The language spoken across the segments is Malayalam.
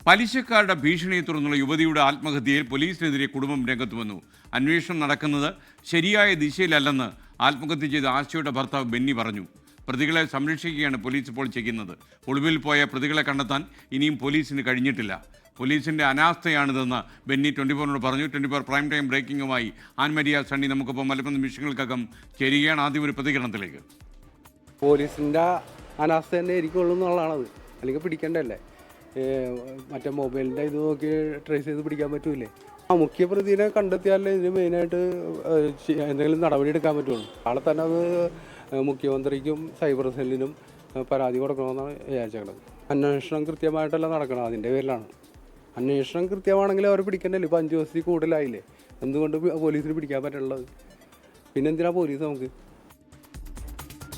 പലിശക്കാരുടെ ഭീഷണിയെ തുടർന്നുള്ള യുവതിയുടെ ആത്മഹത്യയിൽ പോലീസിനെതിരെ കുടുംബം രംഗത്ത് വന്നു. അന്വേഷണം നടക്കുന്നത് ശരിയായ ദിശയിലല്ലെന്ന് ആത്മഹത്യ ചെയ്ത ആശയുടെ ഭർത്താവ് ബെന്നി പറഞ്ഞു. പ്രതികളെ സംരക്ഷിക്കുകയാണ് പോലീസ് ഇപ്പോൾ ചെയ്യുന്നത്. ഒളിവിൽ പോയ പ്രതികളെ കണ്ടെത്താൻ ഇനിയും പോലീസിന് കഴിഞ്ഞിട്ടില്ല. പോലീസിൻ്റെ അനാസ്ഥയാണിതെന്ന് ബെന്നി 24നോട് പറഞ്ഞു. 24 പ്രൈം ടൈം ബ്രേക്കിംഗുമായി ആൻമരിയ സണ്ണി നമുക്കിപ്പോൾ മലപ്പുറം നിമിഷങ്ങൾക്കകം ചേരുകയാണ്. ആദ്യം ഒരു പ്രതികരണത്തിലേക്ക്. പോലീസിൻ്റെ അനാസ്ഥ തന്നെ ആയിരിക്കുള്ളൂ എന്നുള്ളതാണത്. അല്ലെങ്കിൽ പിടിക്കേണ്ടല്ലേ? മറ്റേ മൊബൈലിൻ്റെ ഇത് നോക്കി ട്രേസ് ചെയ്ത് പിടിക്കാൻ പറ്റൂലേ? മുഖ്യ പ്രതിനെ കണ്ടെത്തിയാലേ ഇതിന് മെയിനായിട്ട് എന്തെങ്കിലും നടപടി എടുക്കാൻ പറ്റുള്ളൂ. ആളെ തന്നെ അത് മുഖ്യമന്ത്രിക്കും സൈബർ സെല്ലിനും പരാതി കൊടുക്കണമെന്നാണ് വിചാരിച്ചത്. അന്വേഷണം കൃത്യമായിട്ടല്ല നടക്കണം, അതിൻ്റെ പേരിലാണ്. അന്വേഷണം കൃത്യമാണെങ്കിൽ അവരെ പിടിക്കണ്ടല്ലേ? ഇപ്പോൾ 5 ദിവസത്തിൽ കൂടുതലായില്ലേ? എന്തുകൊണ്ട് പോലീസിന് പിടിക്കാൻ പറ്റുള്ളത്? പിന്നെന്തിനാ പോലീസ് നമുക്ക്?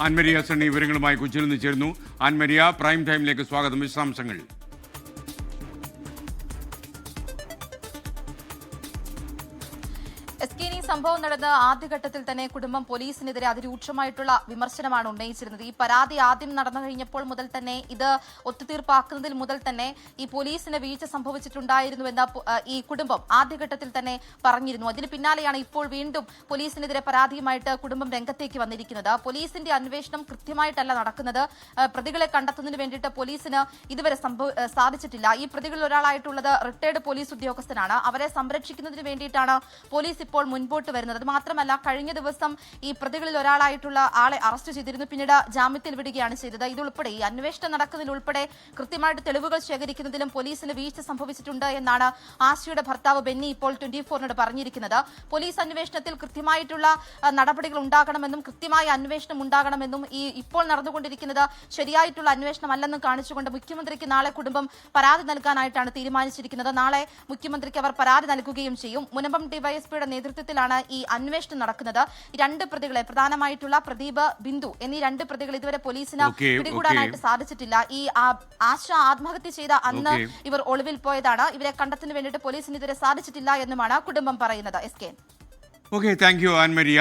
ആൻമരിയ സണ്ണി വിവരങ്ങളുമായി കൊച്ചിയിൽ നിന്ന് ചേർന്നു. ആൻമരിയ, പ്രൈം ടൈമിലേക്ക് സ്വാഗതം. വിശദാംശങ്ങൾ. സംഭവം നടന്ന ആദ്യഘട്ടത്തിൽ തന്നെ കുടുംബം പോലീസിനെതിരെ അതിരൂക്ഷമായിട്ടുള്ള വിമർശനമാണ് ഉന്നയിച്ചിരുന്നത്. ഈ പരാതി ആദ്യം നടന്നു കഴിഞ്ഞപ്പോൾ മുതൽ തന്നെ, ഇത് ഒത്തുതീർപ്പാക്കുന്നതിൽ മുതൽ തന്നെ ഈ പോലീസിന് വീഴ്ച സംഭവിച്ചിട്ടുണ്ടായിരുന്നുവെന്ന് ഈ കുടുംബം ആദ്യഘട്ടത്തിൽ തന്നെ പറഞ്ഞിരുന്നു. അതിന് പിന്നാലെയാണ് ഇപ്പോൾ വീണ്ടും പോലീസിനെതിരെ പരാതിയുമായിട്ട് കുടുംബം രംഗത്തേക്ക് വന്നിരിക്കുന്നത്. പോലീസിന്റെ അന്വേഷണം കൃത്യമായിട്ടല്ല നടക്കുന്നത്. പ്രതികളെ കണ്ടെത്തുന്നതിന് വേണ്ടിയിട്ട് പോലീസിന് ഇതുവരെ സാധിച്ചിട്ടില്ല. ഈ പ്രതികളിൽ ഒരാളായിട്ടുള്ളത് റിട്ടയർഡ് പോലീസ് ഉദ്യോഗസ്ഥനാണ്. അവരെ സംരക്ഷിക്കുന്നതിന് വേണ്ടിയിട്ടാണ് പോലീസ് ഇപ്പോൾ മുൻപോട്ട് വരുന്നത്. അത് മാത്രമല്ല, കഴിഞ്ഞ ദിവസം ഈ പ്രതികളിൽ ഒരാളായിട്ടുള്ള ആളെ അറസ്റ്റ് ചെയ്തിരുന്നു. പിന്നീട് ജാമ്യത്തിൽ വിടുകയാണ് ചെയ്തത്. ഇതുൾപ്പെടെ ഈ അന്വേഷണം നടക്കുന്നതിലുൾപ്പെടെ കൃത്യമായിട്ട് തെളിവുകൾ ശേഖരിക്കുന്നതിലും പോലീസിന് വീഴ്ച സംഭവിച്ചിട്ടുണ്ട് എന്നാണ് ആശയുടെ ഭർത്താവ് ബെന്നി ഇപ്പോൾ 24നോട് പറഞ്ഞിരിക്കുന്നത്. പോലീസ് അന്വേഷണത്തിൽ കൃത്യമായിട്ടുള്ള നടപടികൾ ഉണ്ടാകണമെന്നും കൃത്യമായ അന്വേഷണം ഉണ്ടാകണമെന്നും ഈ ഇപ്പോൾ നടന്നുകൊണ്ടിരിക്കുന്നത് ശരിയായിട്ടുള്ള അന്വേഷണമല്ലെന്നും കാണിച്ചുകൊണ്ട് മുഖ്യമന്ത്രിക്ക് നാളെ കുടുംബം പരാതി നൽകാനായിട്ടാണ് തീരുമാനിച്ചിരിക്കുന്നത്. നാളെ മുഖ്യമന്ത്രിക്ക് അവർ പരാതി നൽകുകയും ചെയ്യും. മുനമ്പം ഡിവൈഎസ്പിയുടെ നേതൃത്വത്തിലാണ് ഈ അന്വേഷണം നടക്കുന്നത്. 2 പ്രതികളെ, പ്രധാനമായിട്ടുള്ള പ്രദീപ്, ബിന്ദു എന്നീ 2 പ്രതികൾ ഇതുവരെ പോലീസിന് പിടികൂടാനായിട്ട് സാധിച്ചിട്ടില്ല. ഈ ആശ ആത്മഹത്യ ചെയ്ത അന്ന് ഇവർ ഒളിവിൽ പോയതാണ്. ഇവരെ കണ്ടെത്തുന്നതിന് വേണ്ടിയിട്ട് പോലീസിന് ഇതുവരെ സാധിച്ചിട്ടില്ല എന്നുമാണ് കുടുംബം പറയുന്നത്. SK. Thank you Ann Maria.